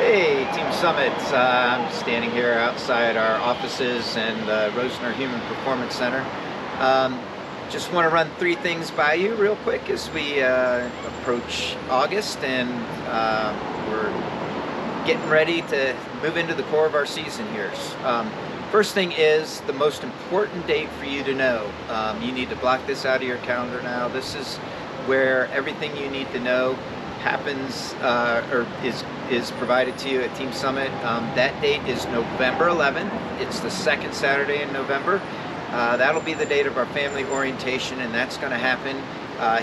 Hey, Team Summit. I'm standing here outside our offices and the Rosner Human Performance Center. Um, just want to run three things by you real quick as we approach August, and we're getting ready to move into the core of our season here. First thing is the most important date for you to know. You need to block this out of your calendar now. This is where everything you need to know happens or is provided to you at Team Summit. That date is November 11th. It's the second Saturday in November. That'll be the date of our family orientation, and that's going to happen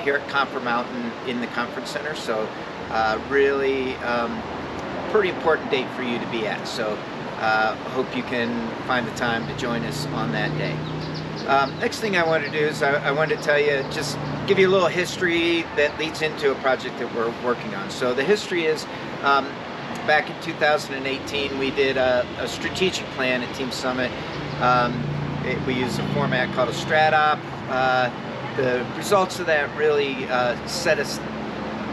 here at Comfort Mountain in the conference center. So really pretty important date for you to be at. So hope you can find the time to join us on that day. Next thing I want to do is I wanted to tell you, just give you a little history that leads into a project that we're working on. So the history is back in 2018 we did a strategic plan at Team Summit. We used a format called a Strat-Op. The results of that really set us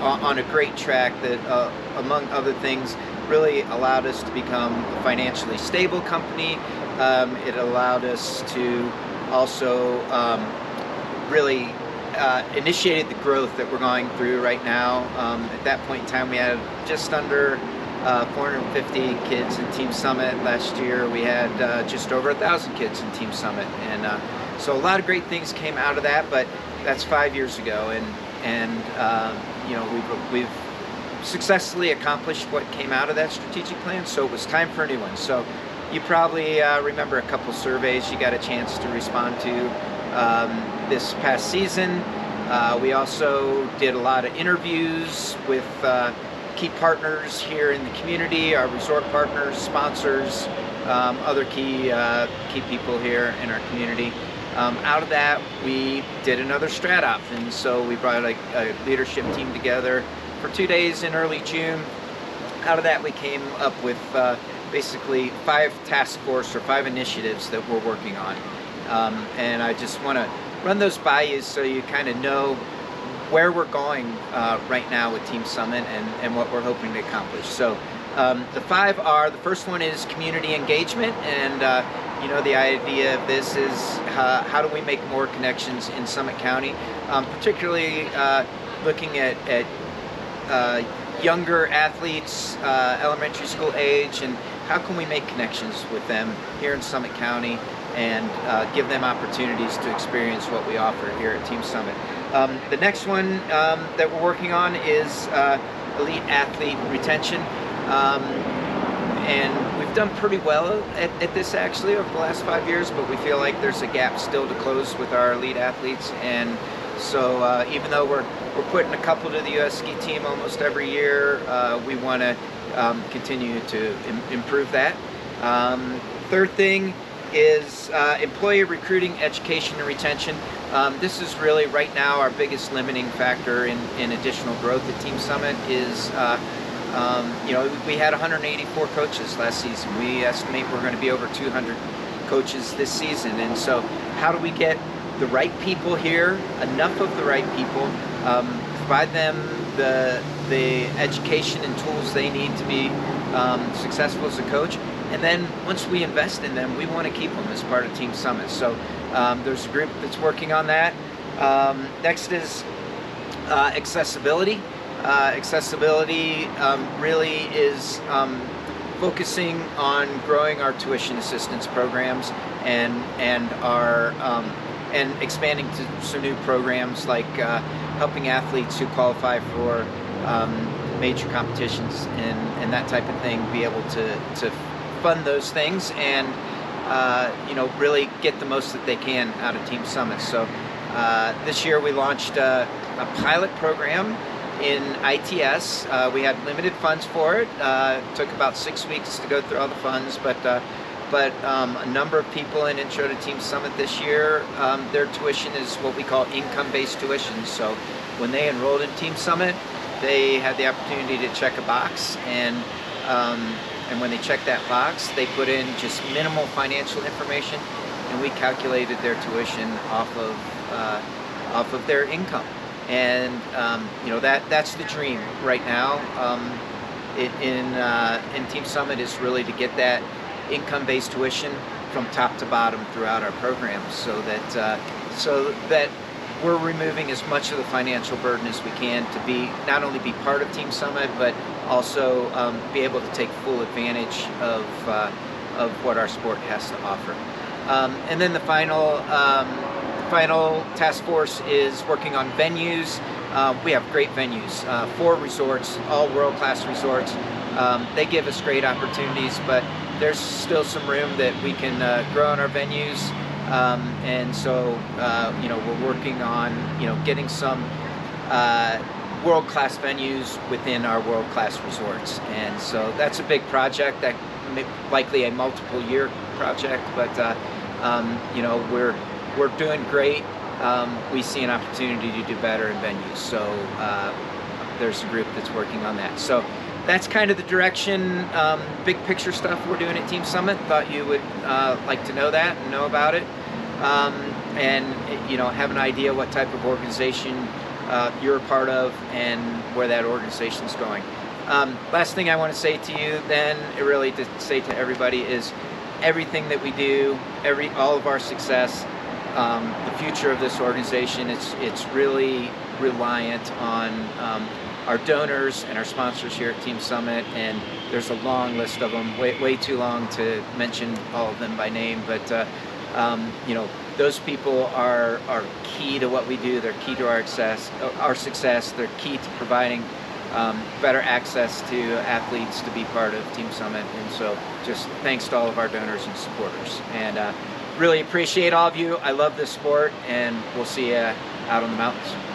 on a great track that among other things really allowed us to become a financially stable company. It allowed us to also really initiated the growth that we're going through right now. At that point in time, we had just under 450 kids in Team Summit. Last year, we had just over 1,000 kids in Team Summit, and so a lot of great things came out of that. But that's 5 years ago, and you know, we've successfully accomplished what came out of that strategic plan. So it was time for a new one. So you probably remember a couple surveys you got a chance to respond to this past season. We also did a lot of interviews with key partners here in the community, our resort partners, sponsors, other key people here in our community. Out of that, we did another Strat-Op, and so we brought a leadership team together for 2 days in early June. Out of that, we came up with basically 5 task force or 5 initiatives that we're working on. And I just want to run those by you so you kind of know where we're going right now with Team Summit and what we're hoping to accomplish. So the 5 are, the first one is community engagement, and you know, the idea of this is how do we make more connections in Summit County, particularly looking at younger athletes, elementary school age, and how can we make connections with them here in Summit County and give them opportunities to experience what we offer here at Team Summit. The next one that we're working on is elite athlete retention. And we've done pretty well at this actually over the last 5 years, but we feel like there's a gap still to close with our elite athletes. And so even though we're putting a couple to the US ski team almost every year, we want to continue to improve that. Third thing is employee recruiting, education, and retention. This is really right now our biggest limiting factor in additional growth at Team Summit is you know, we had 184 coaches last season. We estimate we're going to be over 200 coaches this season. And so how do we get the right people here, enough of the right people, provide them the education and tools they need to be successful as a coach, and then once we invest in them, we want to keep them as part of Team Summit. So there's a group that's working on that. Next is accessibility. Accessibility really is focusing on growing our tuition assistance programs and our and expanding to some new programs like helping athletes who qualify for major competitions and that type of thing be able to fund those things and you know, really get the most that they can out of Team Summit. So this year we launched a pilot program in ITS. We had limited funds for it. It took about 6 weeks to go through all the funds, but a number of people in Intro to Team Summit this year, their tuition is what we call income-based tuition. So when they enrolled in Team Summit, they had the opportunity to check a box, and when they checked that box, they put in just minimal financial information, and we calculated their tuition off of their income. And you know, that's the dream right now. in Team Summit is really to get that income-based tuition from top to bottom throughout our programs, so that we're removing as much of the financial burden as we can to be not only be part of Team Summit, but also be able to take full advantage of what our sport has to offer. And then the final task force is working on venues. We have great venues, 4 resorts, all world-class resorts. They give us great opportunities, but there's still some room that we can grow in our venues. And so, we're working on, getting some world-class venues within our world-class resorts. And so that's a big project, that likely a multiple-year project, but we're doing great. We see an opportunity to do better in venues, so there's a group that's working on that. So that's kind of the direction, big picture stuff we're doing at Team Summit. Thought you would like to know that and know about it, and have an idea what type of organization you're a part of and where that organization's going. Last thing I want to say to you then, really to say to everybody, is everything that we do, all of our success, the future of this organization, it's really reliant on our donors and our sponsors here at Team Summit, and there's a long list of them, way too long to mention all of them by name, but those people are key to what we do. They're key to our success. They're key to providing better access to athletes to be part of Team Summit. And so just thanks to all of our donors and supporters, and really appreciate all of you. I love this sport, and we'll see you out on the mountains.